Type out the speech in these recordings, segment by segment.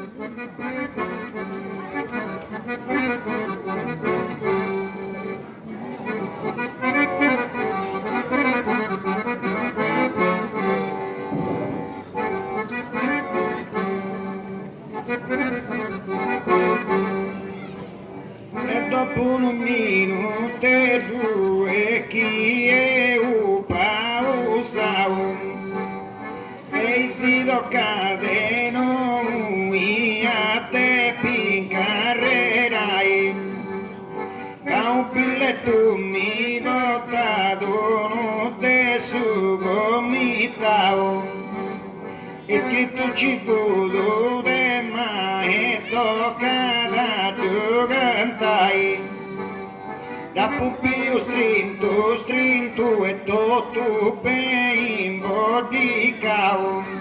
E dopo un minuto e due chi è un pausao e si toccate non a te pincarrerai da un biglietto mi dotato non te su gomitao e scritto cibo de mai tocca da tu cantai da pupio strinto e tutto per imbodicao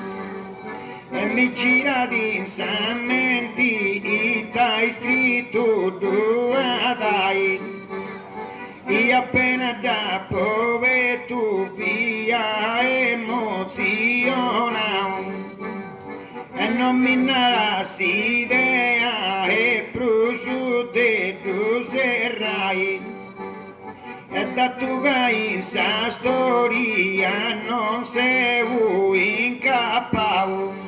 e mi gira di insanmenti t'hai scritto due dai e appena dopo e tu via emozionao e non mi narrassi idea e prosciutto tu serrai e da tu in sa storia non sei incappao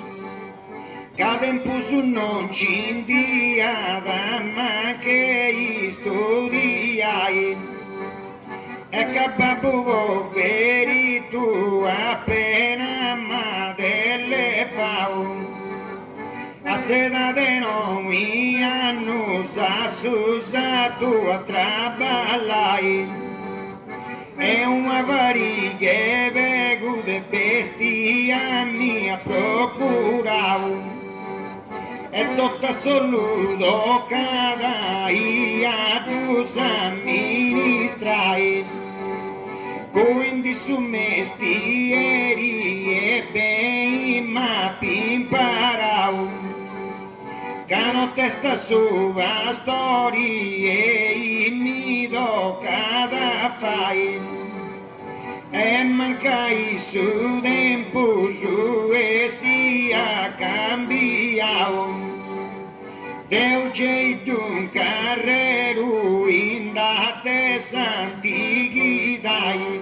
cada impulso non ci indiava ma che studiai e capapo veri tu appena ma delle pau a sera de noi hanno s'assusato a traballai e una variche begude bestia mia procurau e tutta soludo cada ia tu s'amministrai quindi su mestieri e ben ma imparau cano testa sua storie mi do cada fai e mancai su tempo su e sia cambiao Deu jeito un carrero in date santichidai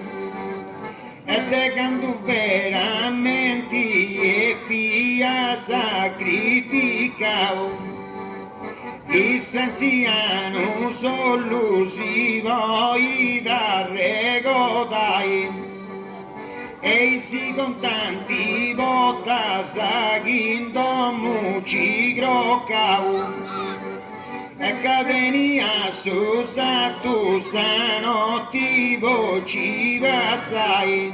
e de canto veramente e fia sacrificao i senziano solusivo i da regodai e si con tanti botta saghindo muci grocau e cadenia su tu sanotti voci vasai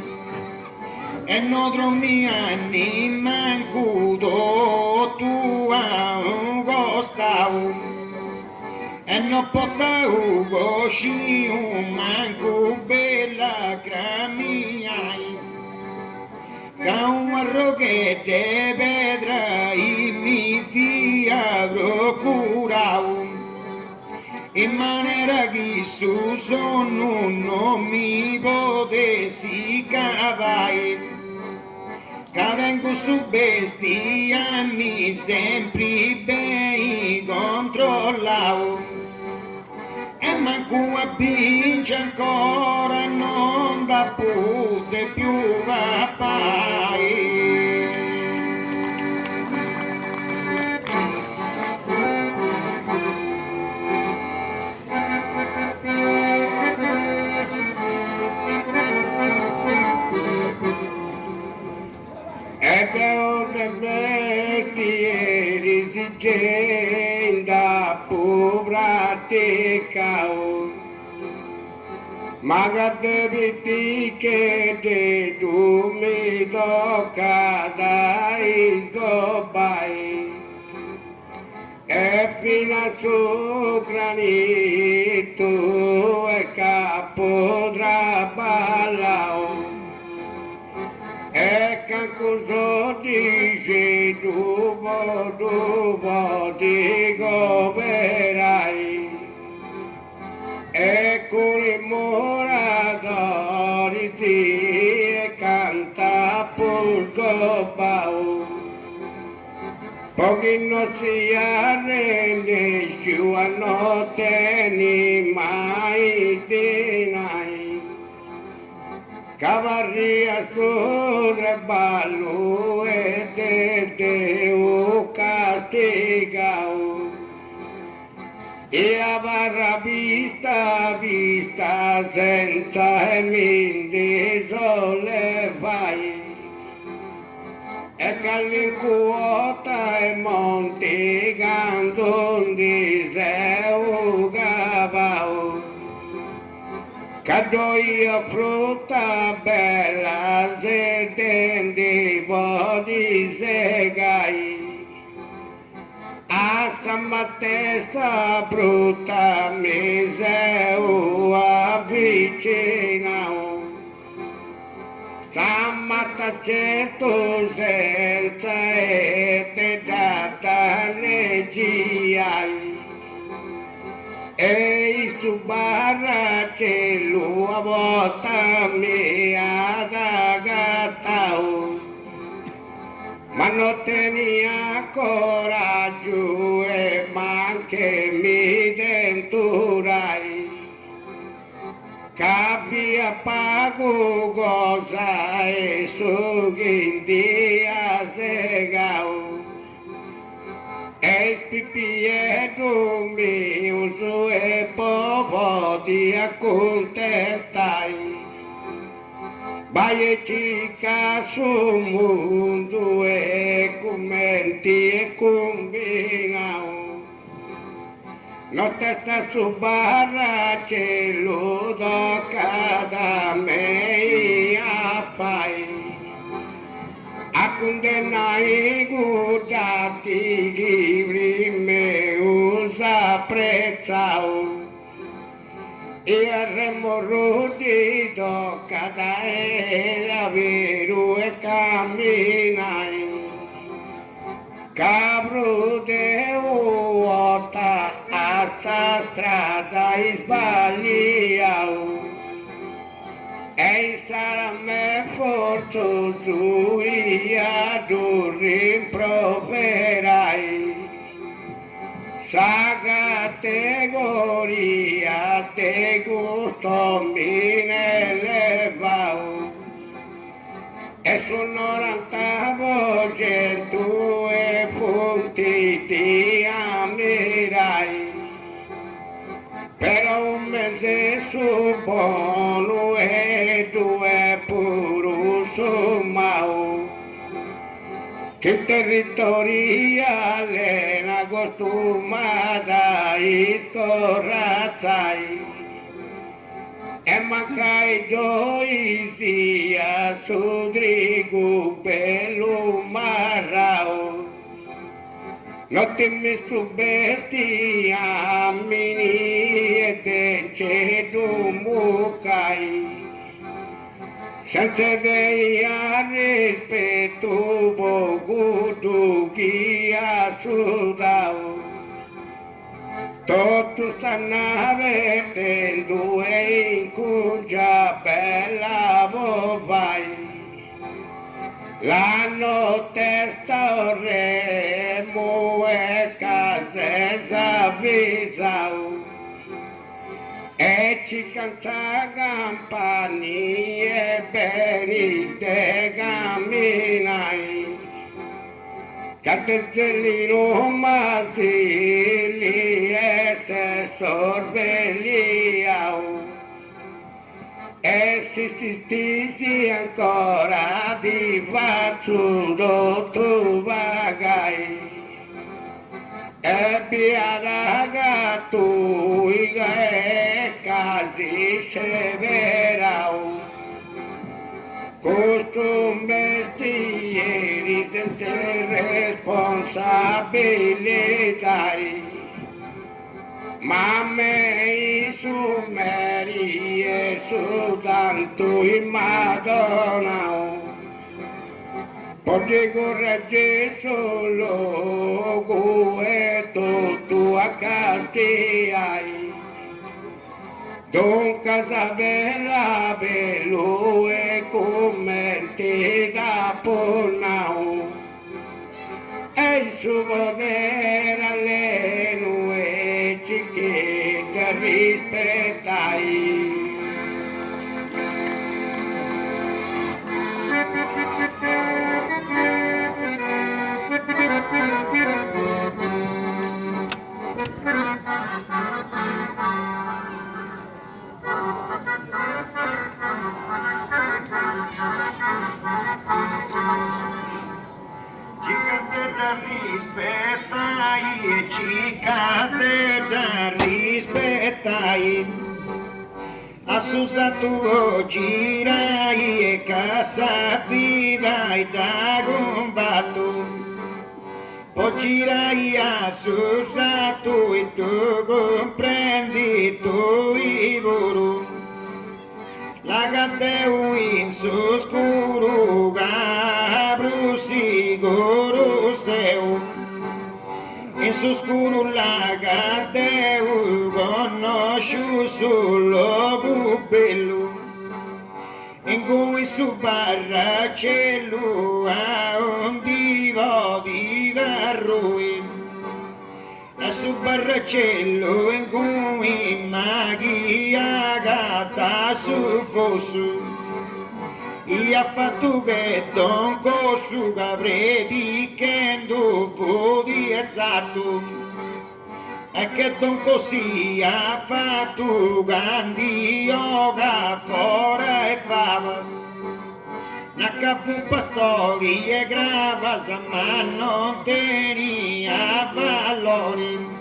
e non trovi anni mancuto tu a un costau e non potau cosci un manco bella cramiai ca un arroghete vedrai mi via procurau in maniera che su sonno non mi potessi cavai cadengo su bestia mi sempre ben controllau e manco a pinge ancora non da pute più papai e per mestieri si genda praticao ma capiti che te tu mi tocca dai scopai e fino su granito e capo traballao e cancuso dice dopo ti goverai e con i moratori ti canta pulco bau pochi non si arrende, sua notte ni mai dinai. Cavarria scudre ballo e te o castigao. E avrà vista senza e mindi sollevai. E callincuota e monti candondi se ugavao. Cado io frutta bella se tendi bodi segai. A testa brutta mi se avvicinao. Samata certo senza te data leggiai. E su barra che lu a volta mi adagatao. Ma non tenia coraggio e manche mi denturai. Cappia pago cosa e su gindia segao. E pipiedo mio su e popo ti accontentai. Vai chica su mundo e commenti e combinao. Non te sta su barra che lo tocca da me a fai. A condannare guardati libri me usa apprezzao. E a remorro di tocca da la veru e camminai. Cabro de uota a sa strada sbagliao. E sarà me forzoso io tu rimproverai. Sa categoria te gusto mi ne levao. E sono rantavo tu e punti ti amirai. Per un mese su buono e due puro su mau. Che territoriale la costumata iscorrazzai. E mancai doi sia su drigo bello marrao. Non ti mi bestiamini e te cedo mucai. Senza veia rispetto poco chi ha sudao. Tutto stanno vedendo e in cugia bella vai. La notte sta remo e case s'avvisao. E ci canta campani e beni te camminai. Catercellino masili e se sorvegliao. E si ancora di facciudo tu vagai. E biada tu e casi severao. Costum mestieri senza responsabilità. Ma me i sumeri e su tanto in Madonna. Poi corregge solo e tutto a castiai. Don Casabella bello e commenti da Polnao. E il suo potere alle nue chiquita rispettai. Cicate da rispettai, a Susa tu girai e casa vivai da combatto, poi girai a Susa tu e tu comprendi tu i vuru, la cadeu in su scuro, gabru siguro seu. In su scuro la guardeu, conosciu solo bello, in cui su barracello a un divo di varrui, e su barracello in cui magia gatta su fosso. E ha fatto che Don Cosciu avrei che dopo di esatto e che Don Così ha fatto grandi yoga fuori e favas na capu pastori e gravas ma non tenia valori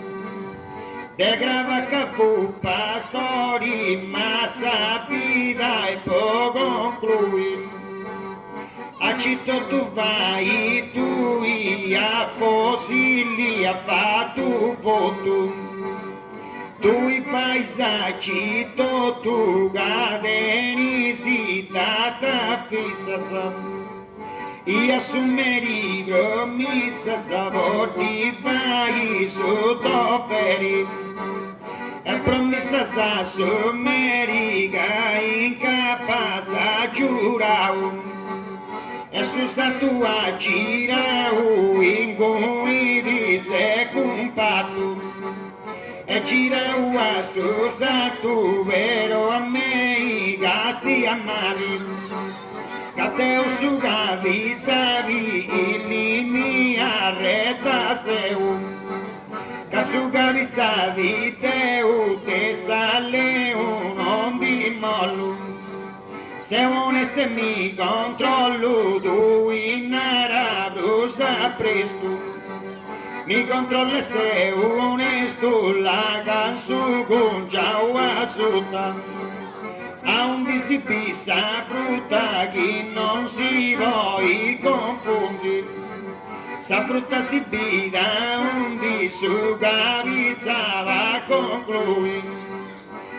de grava capu pastori ma sapida e può concluir a citto tu vai tu a fosili a fatto voto tu i paesaggi tu gadeni si tata fissasa e assumeri missa savoti vai sotto peri e promessa sa someriga incapasa giurau e su sa tua girau in cui dise compatto e girau a su sa tu vero a me i gasti amavi cateu su gavizzavi inni mi arreta seu Casu gavizzavi teu te sale un on di mollu se oneste mi controllo tu in arabo saprestu mi controlle se onesto la cansu con ciao assuta a un di si pissa frutta chi non si vuoi confondi sa frutta si bida un di su gavizzava conclui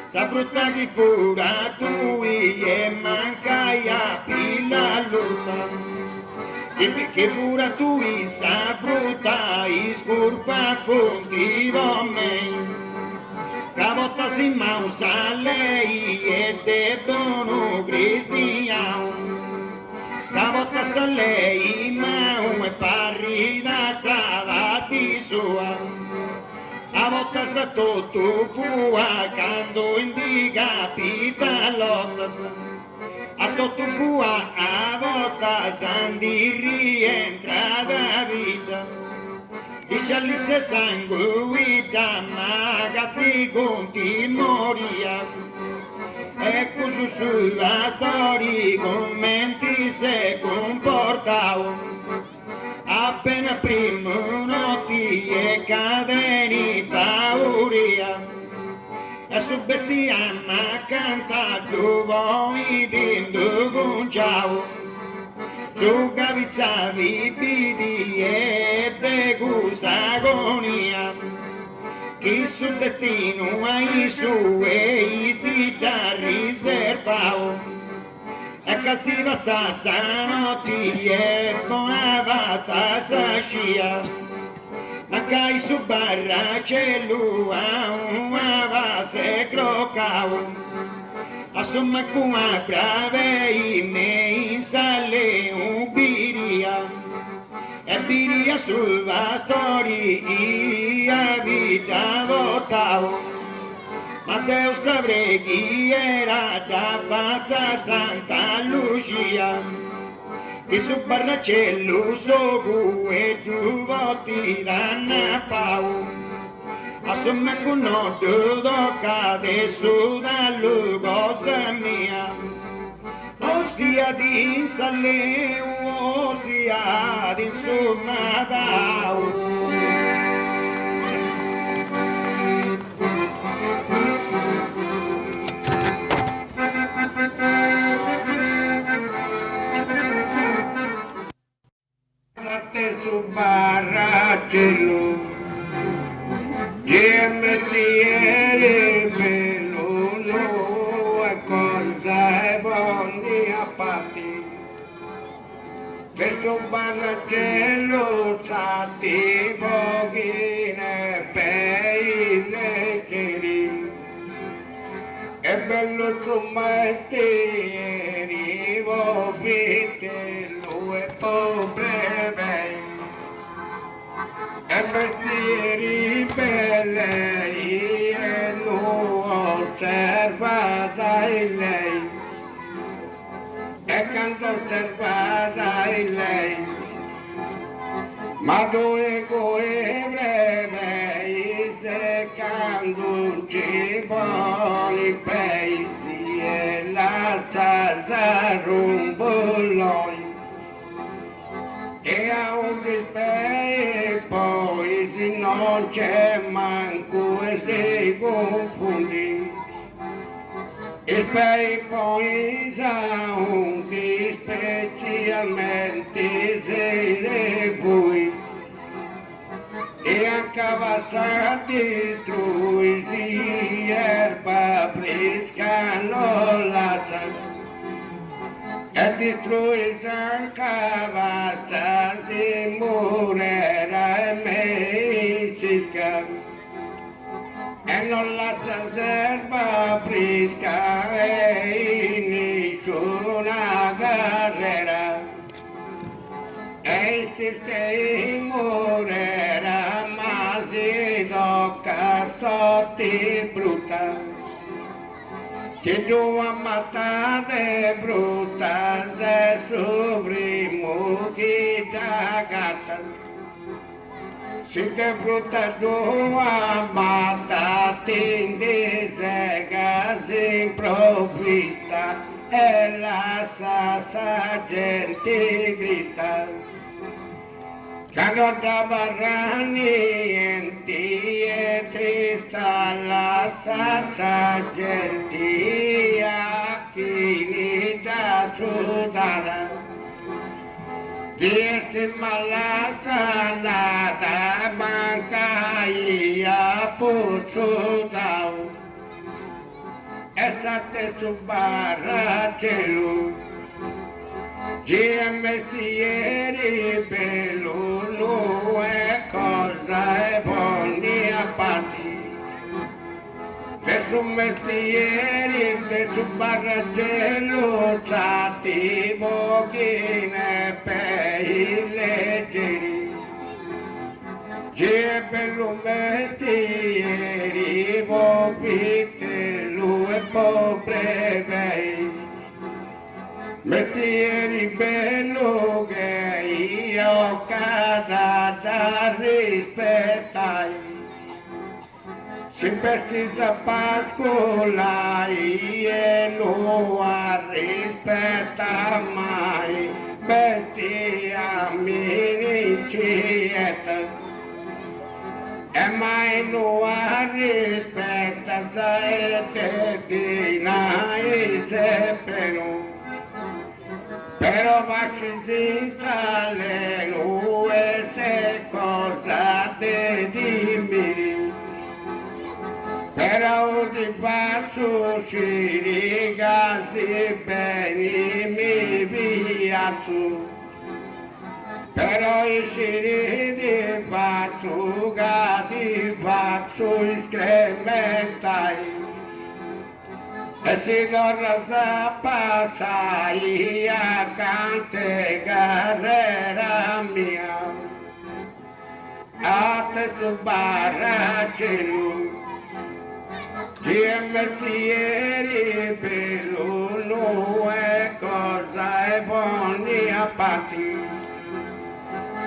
sa frutta chi fura tu e mancai a pilla luta che pura tu sa frutta scurpa contivo me Cavotta si mausa lei e te dono cristiano Cavotta sa lei ma un parrida savati sua a votta sa tutto fua quando indica pita lottas a tutto fua a votta sandi rientra da vita Iscialisse sanguita magazzi conti moria ecco su la storia commenti se comportavo appena primo notti e cadeni pauria e su bestiama cantato voi dentro con ciao su gavizzavi pidi e de gusagonia chi sul destino ai suoi si da riservao e casi va notti e buonavata sa scia ma cai su barra cellua una base crocao a somma qua brave in me sale ubiria e diria sulla storia vita votavo, ma Dio saprei chi era da pazza Santa Lucia, che su Barnacello so e tu voti danna pau, a somma con nodo cade su dallo cosa mia, ossia di sale, ossia di insomma dau. Su Barnacello, e mestiere bello, e cosa è buona a parte. Su Barnacello sati pochine per leggeri, è bello su mestiere, vitello e pobre. E mestieri belli e non osservata lei, e canto osservata lei, ma due coe breve, se canto ci vuole paesi e la salsa rumboloi. E a un dispetto poi se non c'è manco e si confondi, e poi poi sa un specialmente se ne vuoi, e a cavassati truisi erba fresca non lascia, e distruis anche vasta si morirà e me si scar, e non lascia serva fresca e nessuna carrera, e si che morirà ma si tocca sotto brutta. Che tua matate brutta se sovrimo che da gatta, se te brutta tua matate in desega se improvvista e la sassa gente crista. Cano da barra niente e trista la sassa gente a chi da sudara. Dieci mala sanata manca ia por sudau. Essa te su Barnacello. Che mestiere bello non è cosa è buona a parte. Su mestiere su Barnacello sati pochine per leggeri. Che bello mestiere, vitello e pobre bei. Mestieri bello che io cada da rispettai, se vesti a pascolai e non rispetta mai, vesti a minicietta, e mai non rispetta se te dinai sempre no. Però facci senza le se cosa te dimmi, però ti faccio si riga si bene mi piaccio, però i siri ti faccio che ti faccio escrementai. E si torna passai a cante carrera mia. te su barracello, chi è mestieri per uno è cosa e buoni a patti.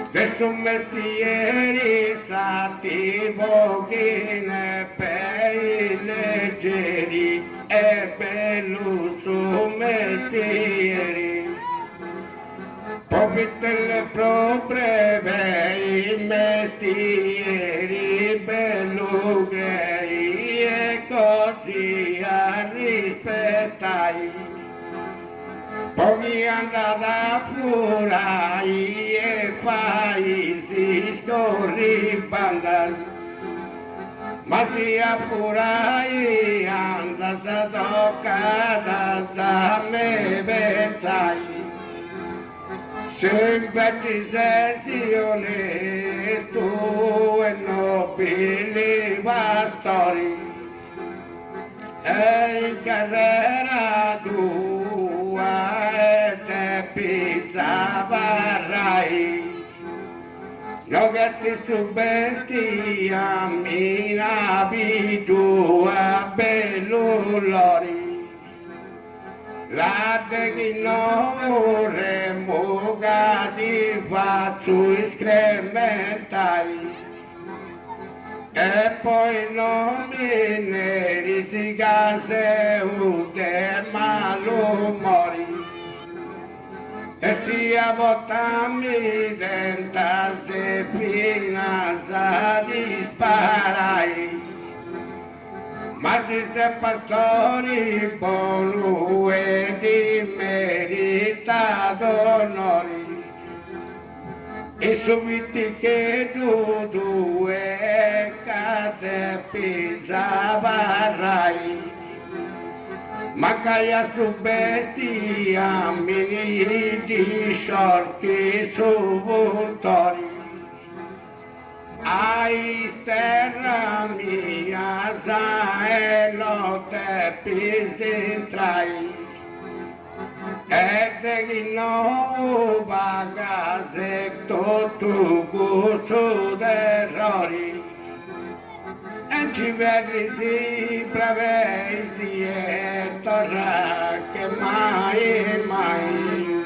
Adesso mestieri stati pochi per i leggeri e bello su mestieri. Poi delle proprie bei mestieri bello grei e così a rispettai. Poi andata fuori e paesi scorri bandal, ma sia fuori andata toccata da me pensai. Sempre ti sei onesto e nobile pastori, e in carrera tua e te pisavarai, lo che ti stupesti a minavi tua bellulori. La de chi non remuga ti faccio escrementai e poi non mi ne risica se ude malumori e sia votami denta se finanza di sparai. Ma ci sei pastori buono e di meritato onori, e subiti che tu due cate pisavarai, ma caia su bestia mini di sciorti su voltori. Ai terra mia e non te pisentrai e te chi non vaga se tu gusto d'errori e ci vedi si prevesti e torra che mai mai.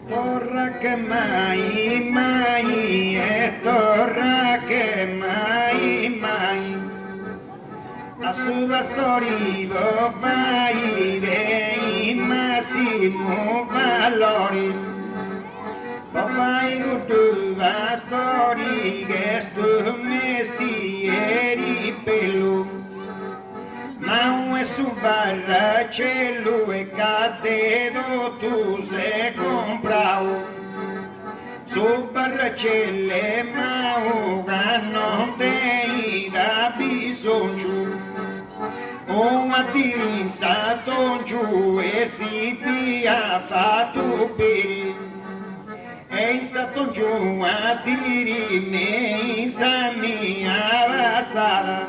Torra che mai mai e torra che mai mai a sua storia vai dei massimo valori, vai tua storia che stu mestieri bello, ma un è su barracello e cadedo tu sei comprato, su barracelle ma non te da bisogno. Uma tirinsato giù e si ti ha fatto bene, e in stato giù a tirine in sa mia passata,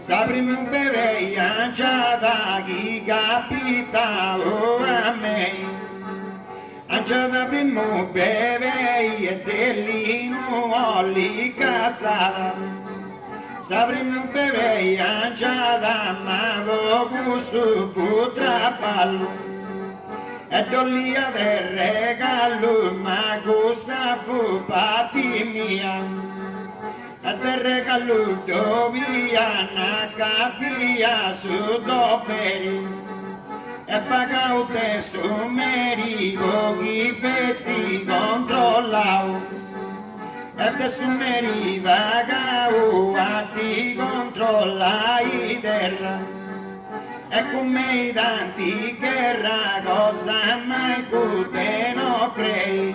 sapremo bere già da chi capita ora a me, già da primo bere e zellino olli cazzata. Sapremo bere già da mago gusto putra pallo e dollia del regalo ma cosa fu pati mia e del regalo dovia na capia su doperi e pagao te su merigo chi pesi controllao e te su meriva gao a ti controllai terra e come i tanti che cosa mai te non crei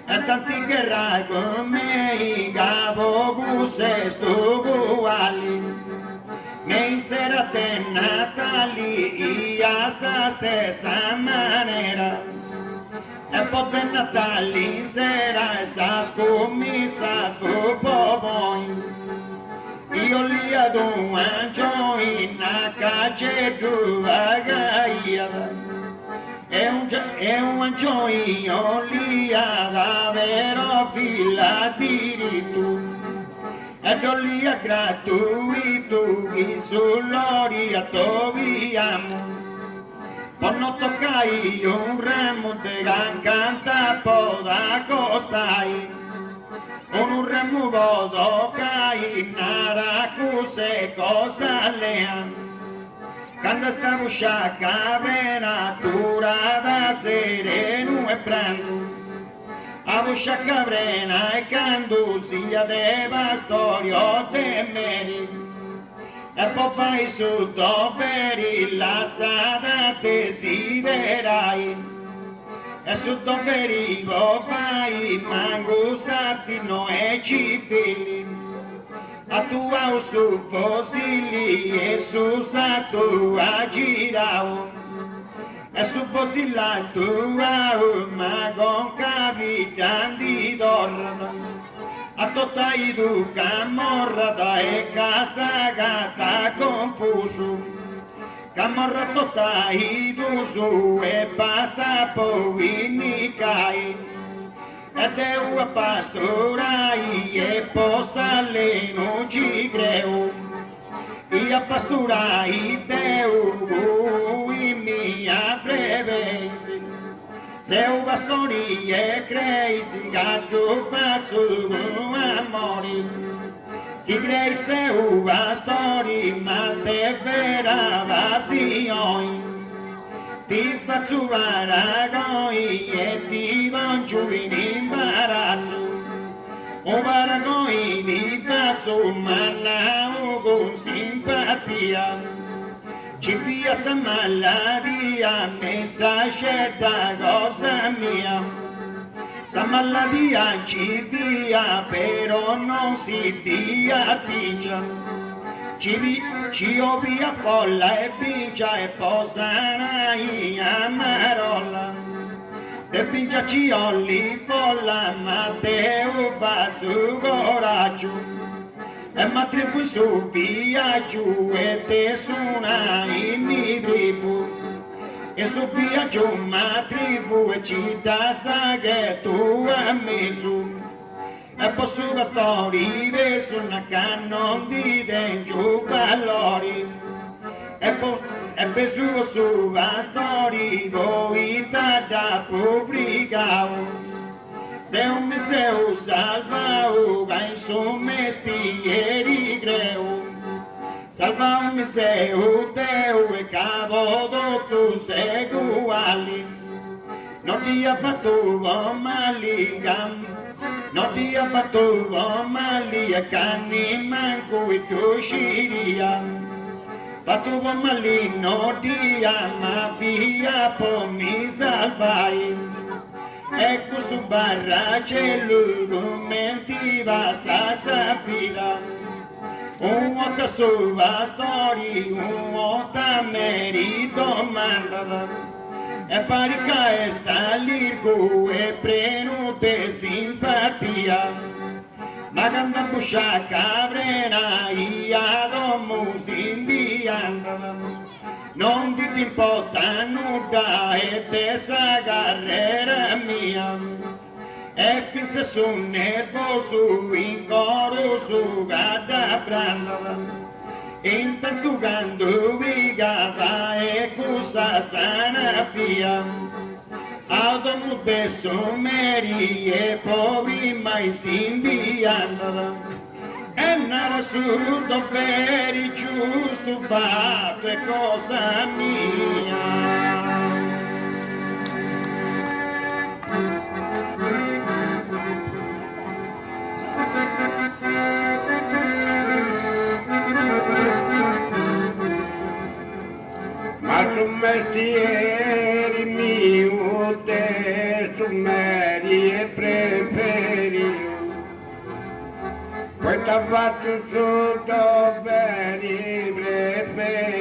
e tanti che come i capo se stu uguali Allora te Natali sa stessa maniera e poi te Natali sera e sa scommessa tu poi io li ad un gioina che tu agaia è un gioino lì ad avere fila di tu e lì a gratuito che sull'ori a toviamo poi non toccai un ramo de canta poda costai un ramo vodo cai nara cuse cosa lean quando stavo sciacca venatura da sereno e brando a sciacca vrena e quando sia deva storia te meri e poi vai sotto per la strada desiderai e sotto per i vai mango satino e cipilli a tua su fossili e su sato a girao e su fossila tua ma con capitan di dorma a tutta i duca morrata e casa gata confuso camorra tutta i dusu e basta poi nicai e deu a pastorai e posale non ci creo e a pastorai deu i mia breve se un pastori e crei gatto faccio amori chi crei se un pastori ma te vera vasioi ti faccio paragoi e ti mangio in imbarazzo un paragoi ti faccio manao con simpatia ci pia sta maladia mezza scelta cosa mia sta maladia ci via però non si via ci ovvia folla e pigia e posarai a marolla e pigia ci olli folla ma te faccio coraggio e ma tribù su viaggio e te suonai mi tribù e su viaggio ma tribù e città sa che tu ami su e posso la storia verso una cannon di dentro valori e penso su la storia voi da pubblicavo de un museo salvao vai su mestieri creo salva un museo deu e cavo tu sei uguali non ti ha fatto male non ti ha fatto male e canni manco e tu sciria fatto male non ti ama via poi mi salvai ecco su barra c'è mentiva sa sapida un volta sulla storia un volta merito mandava e parica e sta lirgo e prenute simpatia ma quando buscia cavrena ia domo sindiandava non ti importa nulla e te sa carriera mia e finse su nervoso in coro su gada brandava intanto quando vigava e cosa sana via Adam beso meri e poi mai si inviava e nara sul doveri giusto fatto è cosa mia. Ma su mestieri mio te su meri e preferio poi t'ha fatto sotto bene preferio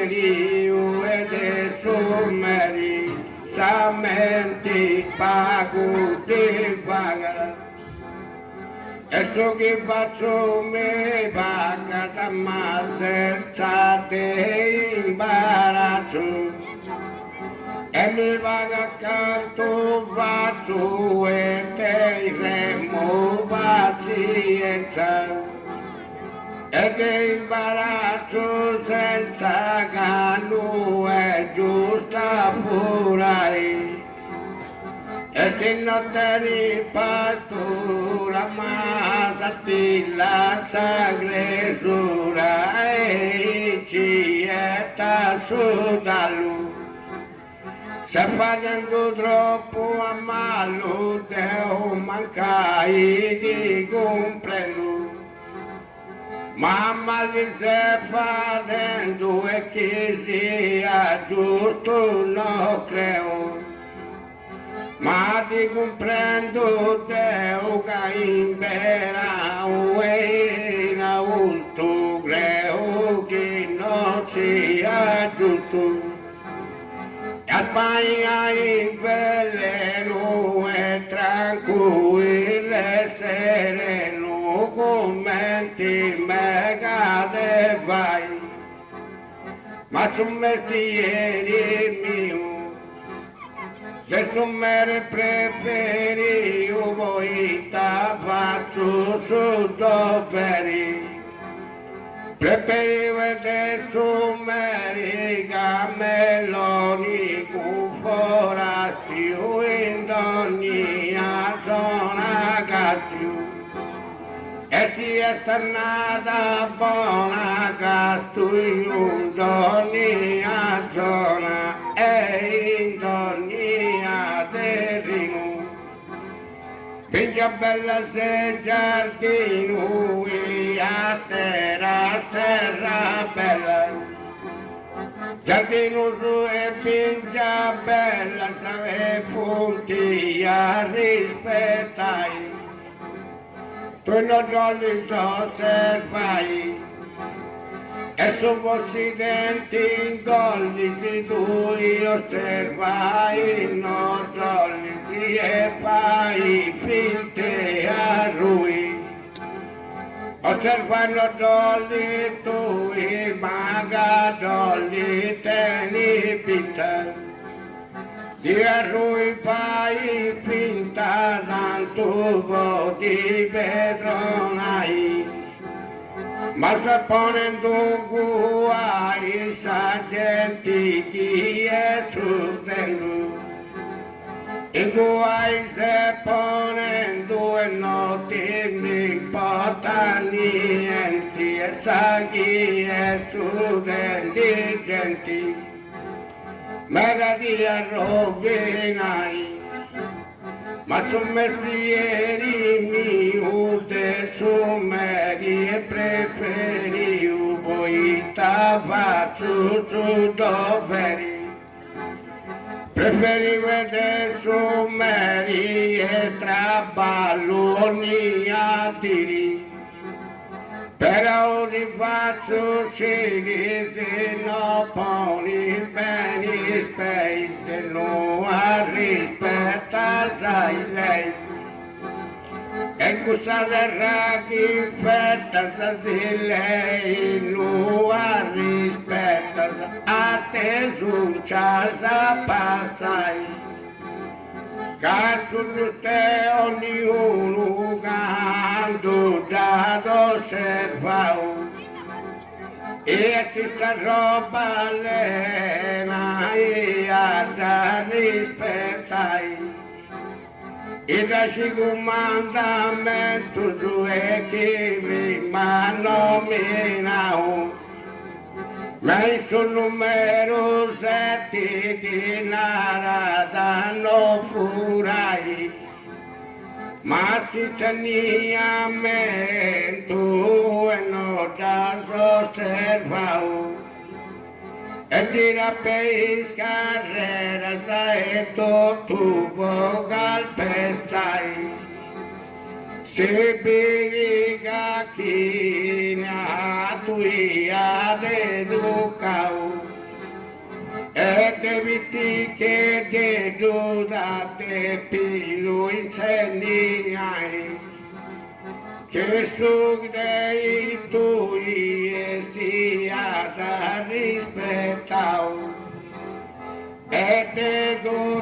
pagamenti pago ti paga. Esso che faccio me paga da ma senza te imbarazzo. E mi paga accanto faccio e te remo pazienza. Ed è imbarazzo senza canno è giusta furai. E se non te pastura ma ti la sagresura e ci è su da lui. Se facendo troppo a malo devo mancare di comprendo. Mamma li sta facendo e che sia giusto lo creo. Ma ti comprendo Deo che impera e in auto creo che non sia giusto. A Spagna in veleno e tranquillo e sereno commenti mega te vai. Ma su mestiere mio, se su me preferio voi ta faccio su doveri. Preparivo adesso America meloni con forastio in ogni zona castio. E si è stannata buona castio in ogni zona e in ogni terreno. Pingia bella se giardino e a terra bella. Giardino su e pingia bella, se punti a rispettai. Tu non li osservai. E su vostri denti ingolli si tu li osservai, non tolli e fai finte a lui. Osservano dolli tu e maga dolli te li pinta. Di a lui fai finta tanto di vedronai. Ma se ponendo guai sargenti chi è sudendo. E guai se ponendo e non ti mi importa niente. E sa chi è sudenti genti. Mera di rovinai. Ma su mestieri mio de su meri e preferio voi ta faccio su doveri. Preferivo de su meri e traballoni a tiri. Però rifaccio scegli se no poni bene spese, non rispetta sai lei. E cosa verrà chi fetta se lei non rispetta, a te su casa passai. Caso di te ognuno canto dato osservao e ti sta roba lena e da rispettai e da ci comandamento su e che mi nominao. Ma il suo numero 7 di Narada non furai, ma si tenia mento e non da osservao. E tira per carrera e tu calpestai. Se biriga china tuia de ducau e viti che te giurate più insegnai, che su dei tui sia da rispettare, e te tu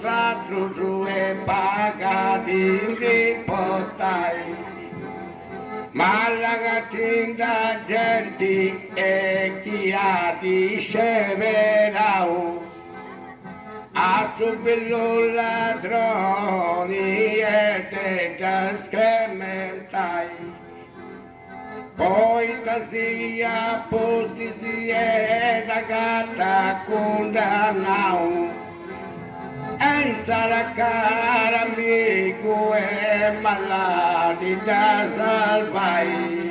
satru su e pagati riportai. Ma la gattinda gente e chi ha di sceverau, a subito ladroni e te già scrementai. Poi sia posti e la gatta condannau, e sarà cara amico e malati da salvai.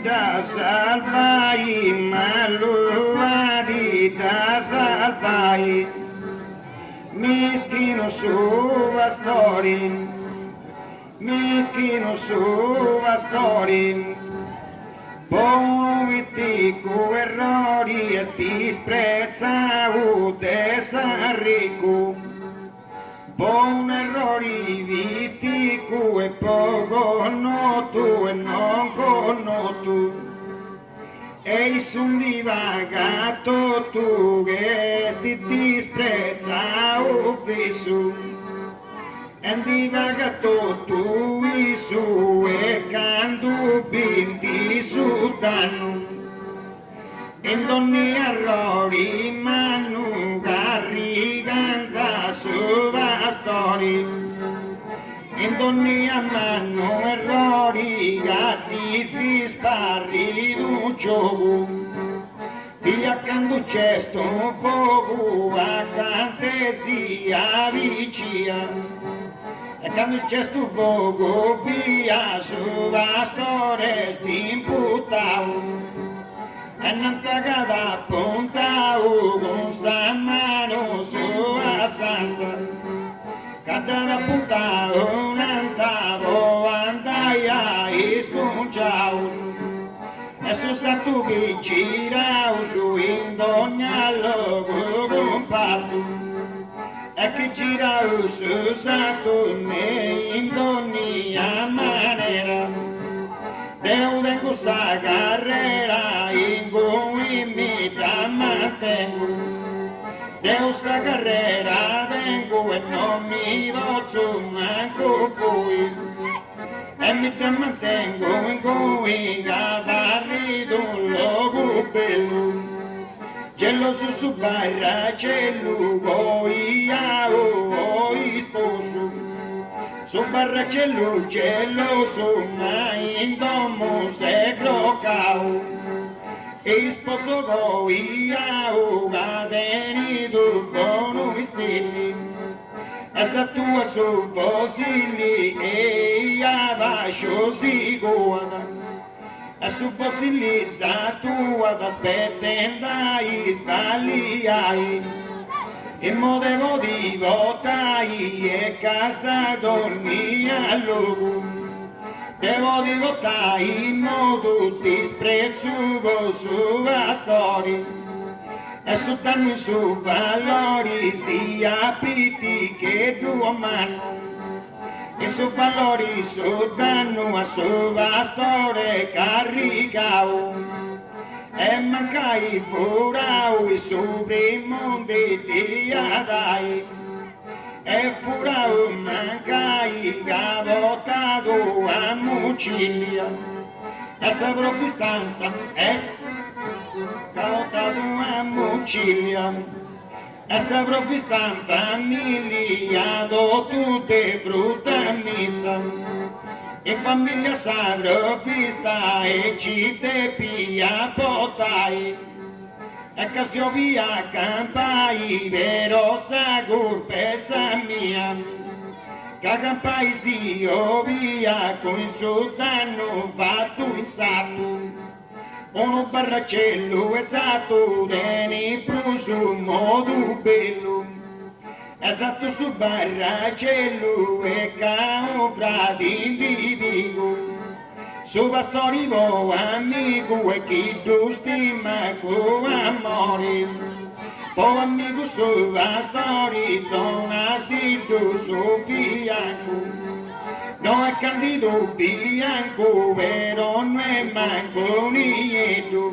Da salvai, maluvadi da salvai, miskino su bastorin, miskino su bastorin, buono vitico errori e disprezza ute sarrico, buon errori vitico e poco noto e non connoto, e son divagato tu che ti disprezza o visu, e divagato tu isu e canto binti su danno, in ogni errori manu garriganta su bastori, in ogni mano errori gatti si sparri d'un gioco, via quando c'è sto fuoco accanto sia vicina, e quando c'è sto fuoco via su bastore stimputau, e non ti cada puntau con sta mano su a santa, cada puntau n'antavo andai a iscunciau, e su santu che girau su in ogni luogo comparto, e che girau su santu in ogni maniera. Deu vengo sta carrera in cui mi mantengo, Deu sta carrera vengo e non mi posso manco poi, e mi mantengo in cui cavalli d'un luogo bello, geloso su barra cello poi o sposo. Su barracello geloso ma in domo se clocao, il sposo goia o cadenido con i stilli, e sa tua su fosili e avascio si guarda, e su fosili sa tua d'aspetta e sbagliai, e mo devo di votai e casa dormia a luogo, devo di votai in modo disprezzuto su storia, e su danni su valori sia pitti che umano, e su valori su danno a su storia caricao, e mancai furau i primo di diadai, e furau mancai gavotato a Muciglia, e saprò distanza es gavotato a Muciglia, e saprò distanza famiglia tutte frutta mista, in famiglia saprò vista e ci te pia potai, e che se via campai vero sa colpesa mia che campai si via con il sultano fatto in sapo uno barracello esatto deni pruso modo bello esatto su barracello e cao frati di vigo su pastorivo amico e chi tu stima con amore poi amico su pastori dona si tu su fianco no è candido bianco però non è manco nieto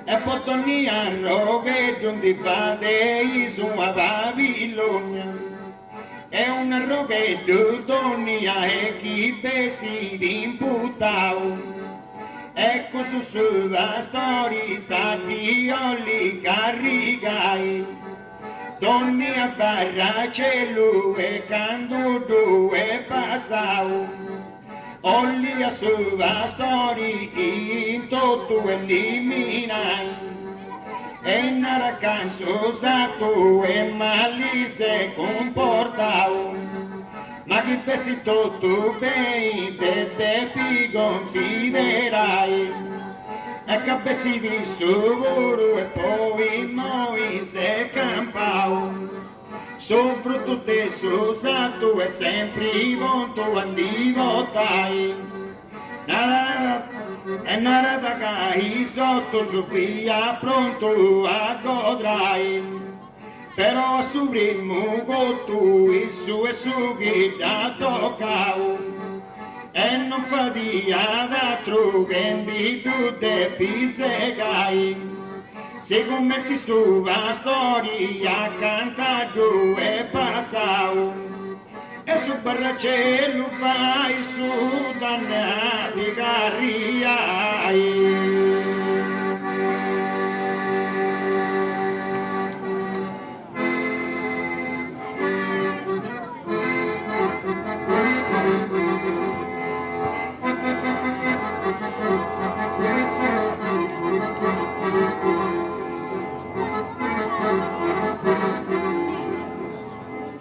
e poi torni a roghetto di fate su a Babilonia è un roghetto torni a chi pesi di imputao ecco su sua storia di olli carrigai donne a barracello e canduto e passau olli a sua storia in tutto eliminai e nara canso sato e mali se comportau ma che pessi tutto bene te considerai e capessi di solo e poi noi se campau son frutto de susato e sempre vonto andivotai nada da cai sotto Sofia pronto a godrai però a sovremmo cotto il su che da toccau e non fatia d'altro che di tutte pisegai se commenti su la storia cantato e passau e su barracello vai su dannati carriai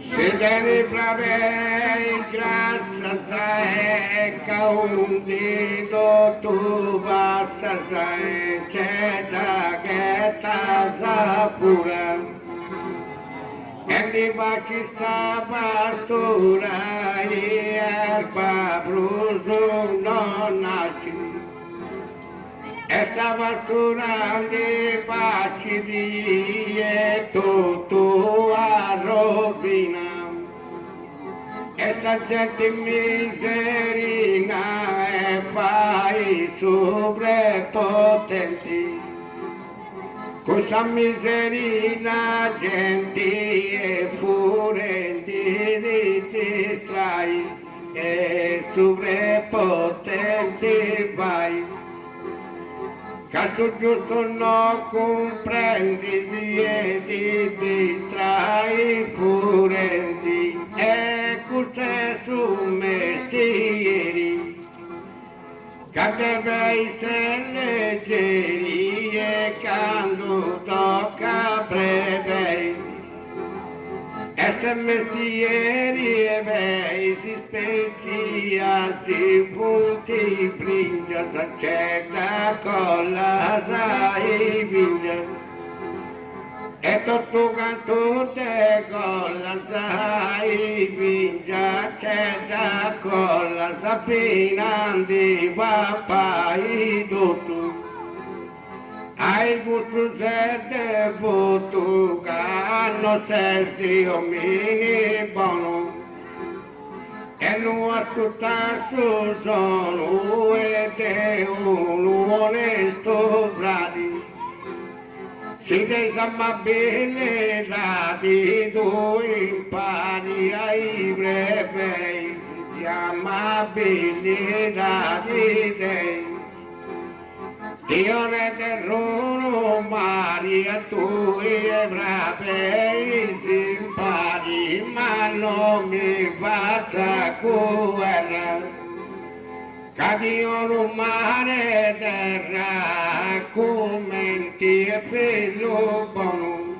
Sedere pravei grassa sai un dito tu basta sai che ta sapura e di Pakistan pastura e erba bruso non nasci e stava curando paci di e tutto a rovina e sta gente miserina e fai sovrepotenti questa miserina gente e furenti di distrai e sovrepotenti vai Caso giusto non comprendi e ti distrai furenti e cos'è su mestieri che deve essere leggeri e quando tocca breve essere mestieri e bei si specchia si punti bringia s'accetta con la sai vinge e tutto canto te con la sai vinge accetta con la sapina di papà e tutto ai gusto sette voto canno sessi omini buono e non ascolta su sono ed è un onesto frati si dei amabili dati tu impari ai brevei si amabili dati dei Dio ne terrono Maria tu e brave simpati ma non mi faccia guerra Cadiono mare terra, commenti e pello buono,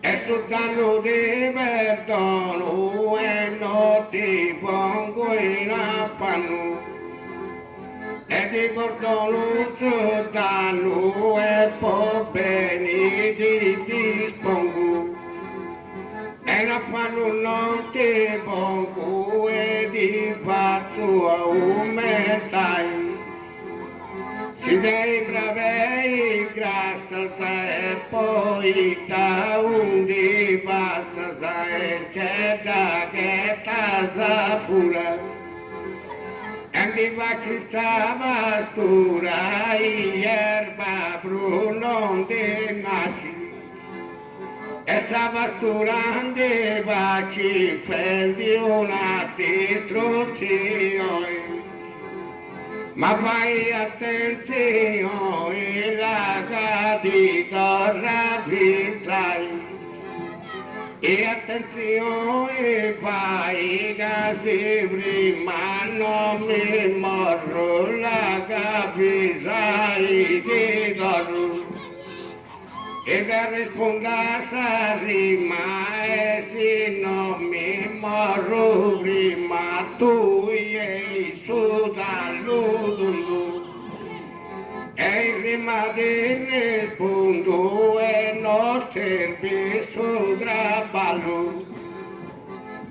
e soltanto di perdono e non ti pongo in affanno, e ti perdono soltanto e poi bene ti dispongo. E la fanno non ti pongo e ti faccio aumentare. Si dei bravi grassa e poi da un di basta e che da che tasa pura. E mi va che stava stura erba bruno di naci. E stava sturando baci prendi una distruzione. Ma fai attenzione, la cadita ravvisai. E attenzione fai che se prima non mi morro, la capisai di dorro. E per rispondere sa rima e se non mi morro prima tu ieri su dall'udundu e rima ti rispondo e non serve su traballo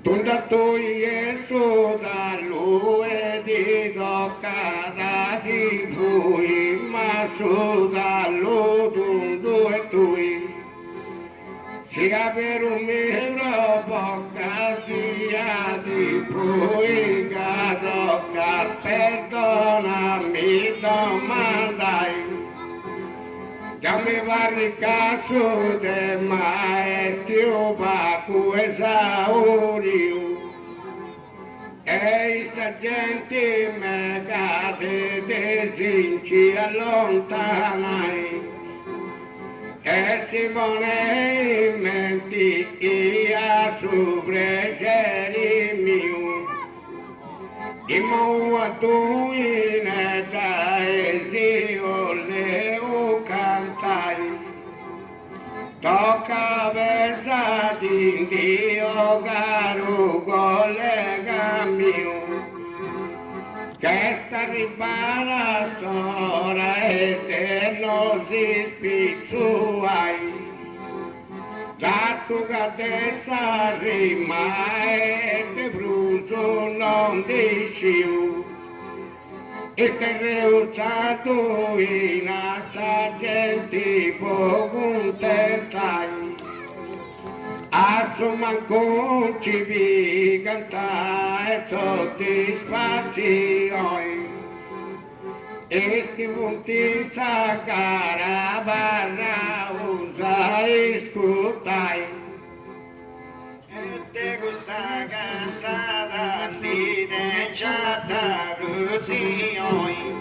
tunda tu ieri su dallo e ti tocca da di lui ma su dallo dundu e tui sia per un mio bocca sia di poi che tocca perdonami domandai che mi pare caso de maestro Paco esaurio e i sergenti me cade desinci allontanai e Simone menti a su pregeri mio e mo a tu in età e si volevo cantai tocca versati in Dio caro collega mio che sta ripara sora eterno si spicciuai la tua cadessa rima e te bruso non diciu e te reusato in sargenti poco contentai assuma conci vi cantare soddisfazione e schifunti sa cara barra usa iscutai e te gusta cantata di te già da ruzioi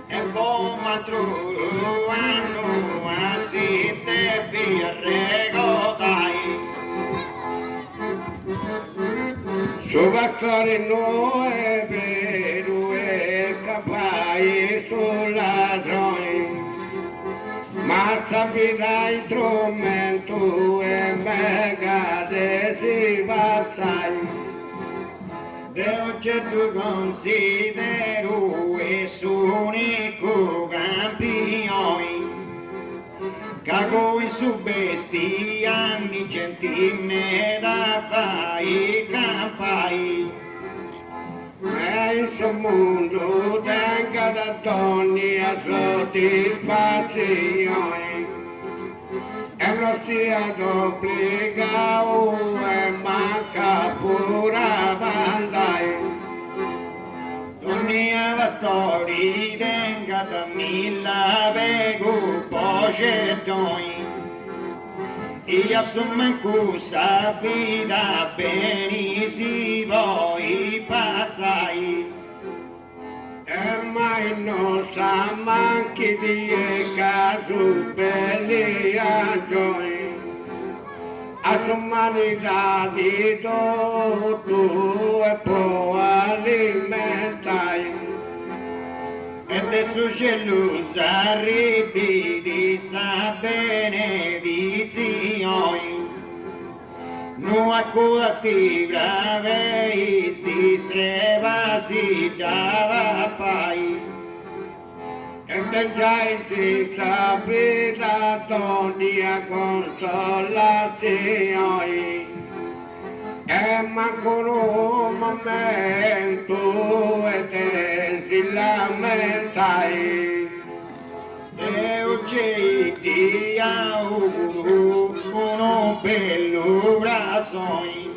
e buon matrulu hanno assi te via regotai su pastore no è vero e capai sulla droi ma sapida il strumento e mega si passai Deo che tu considero e unico campione cago in su bestia mi gentile da fai campai e in suo mondo tenga da donne a soddisfazione e non sia obbligato e manca pura bandai Donnia la storia tenga da mille vego poi doi io sono in cosa vita benissimo poi passai e mai non sa manchi di caso belli a gioia a sommalità di tutto e poi alimenta del suo cielo s'arribi di sa benedizione. Nu accudati brave si streva si dava pai. E del già si sapeva donia consolazione. E mancano un momento e te si lamentai. E uccidi a uno bello brasoi.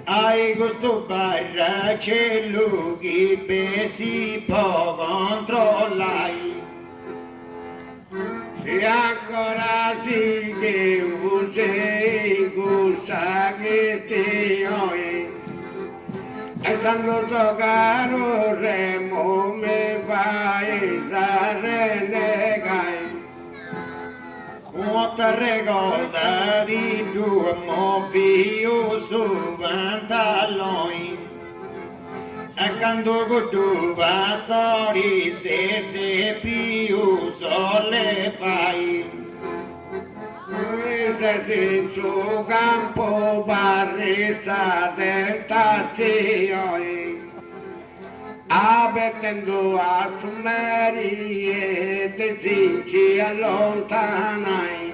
Ai questo barracello che si può controllare. Se ancora si che usi gusta che ti oi e sanno toccare un remo mi fai sa renegai. Quanta ricorda di due movi su pantaloni. Accanto con tua storia se te più sole fai. Se in suo campo barrista tentazioni abbattendo a sumeri e te ci allontanai.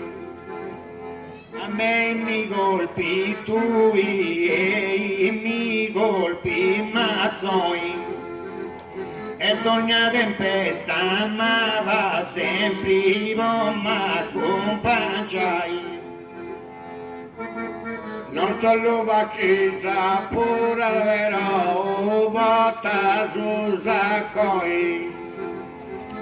A me mi colpi tui e mi colpi mazzoi. E ogni tempesta ma va sempre m'accompagnai. Non solo vaccisa pure però botta su saccoi.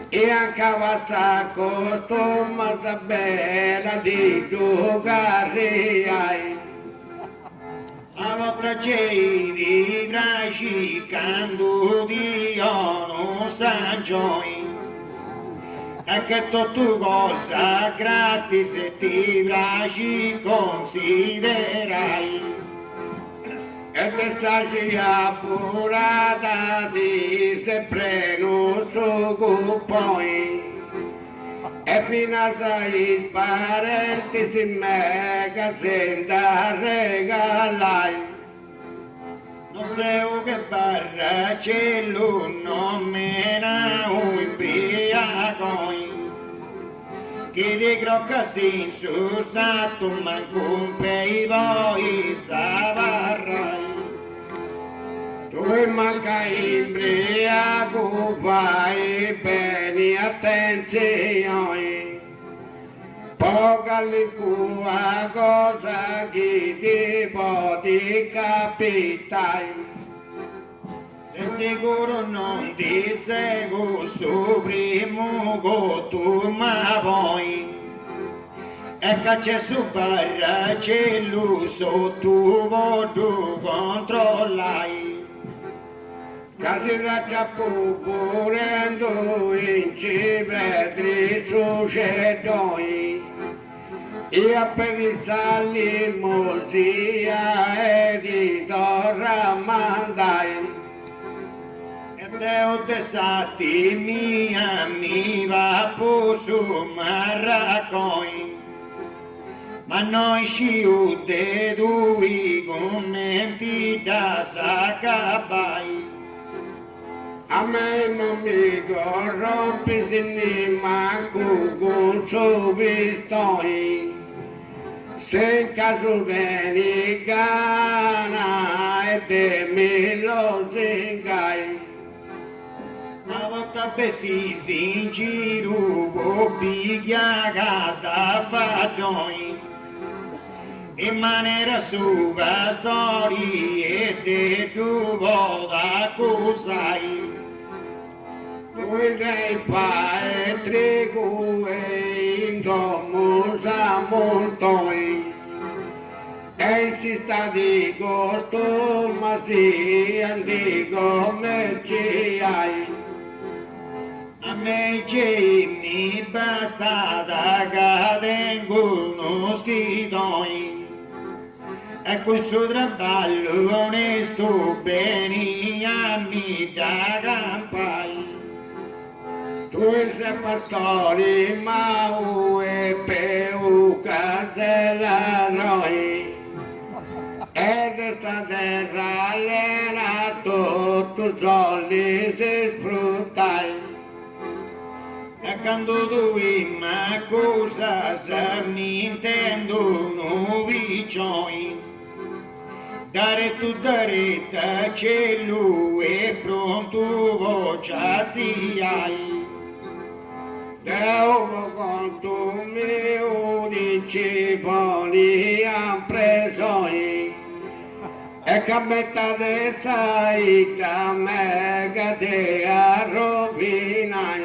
E anche a sacco sto mazza bella di giocare. A volta c'è di trascicando di ono sangioi. E che tutto cosa gratis ti piaci considerai. E questa sia appurata di sempre non so poi. E fino a sei parenti si mega senta regalai. Non so che barracello non me ne ubriacoi. Che di crocca sin sul satto manco un pei voi savarrai. Tu manca imbriaco fai bene attenzione. Poca licua cosa che ti può capitare. E sicuro non ti seguo su primo go tu ma vuoi. E caccia su barracello sotto voto controllai. Casi raccia purendo in cipetri succedoi. E per i sali mosia e di torramandai. E deo de sati mia mi va su marracoi. Ma noi sciute due commenti da saccabai. A me non mi corrompi se ne manco con suo vistoi. Se in caso vieni gana e te me lo zingai. Una volta besisi in giro picchiata fagioi. In maniera sua storia e te tu voda accusai. Tu sei padre trigo e in domo s'ammontoi. E si sta di costo ma si andico merciai. A me mi basta da cadengo uno schitoi. E questo traballo onesto bene a mi da campai. Tu sei pastori, ma e peu casella noi. Ed sta terra allena tutto soldi si sfruttai. E quando tu ma cosa se Nintendo non vicini. Dare tu daretta c'è lui è pronto voce ziai. Devo con tu mi unici poli han preso e che metà de sai che me che te rovinai.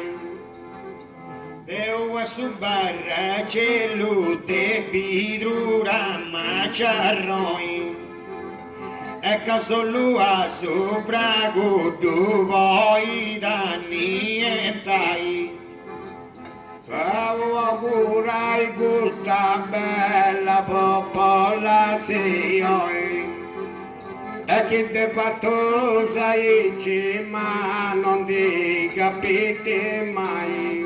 Devo a subbarra c'è lui te pidrura macciarroi. E che solo a sopra tu vuoi da nientai. Stavo augurai questa bella popolazione e chi te fatto sai ma non ti capite mai.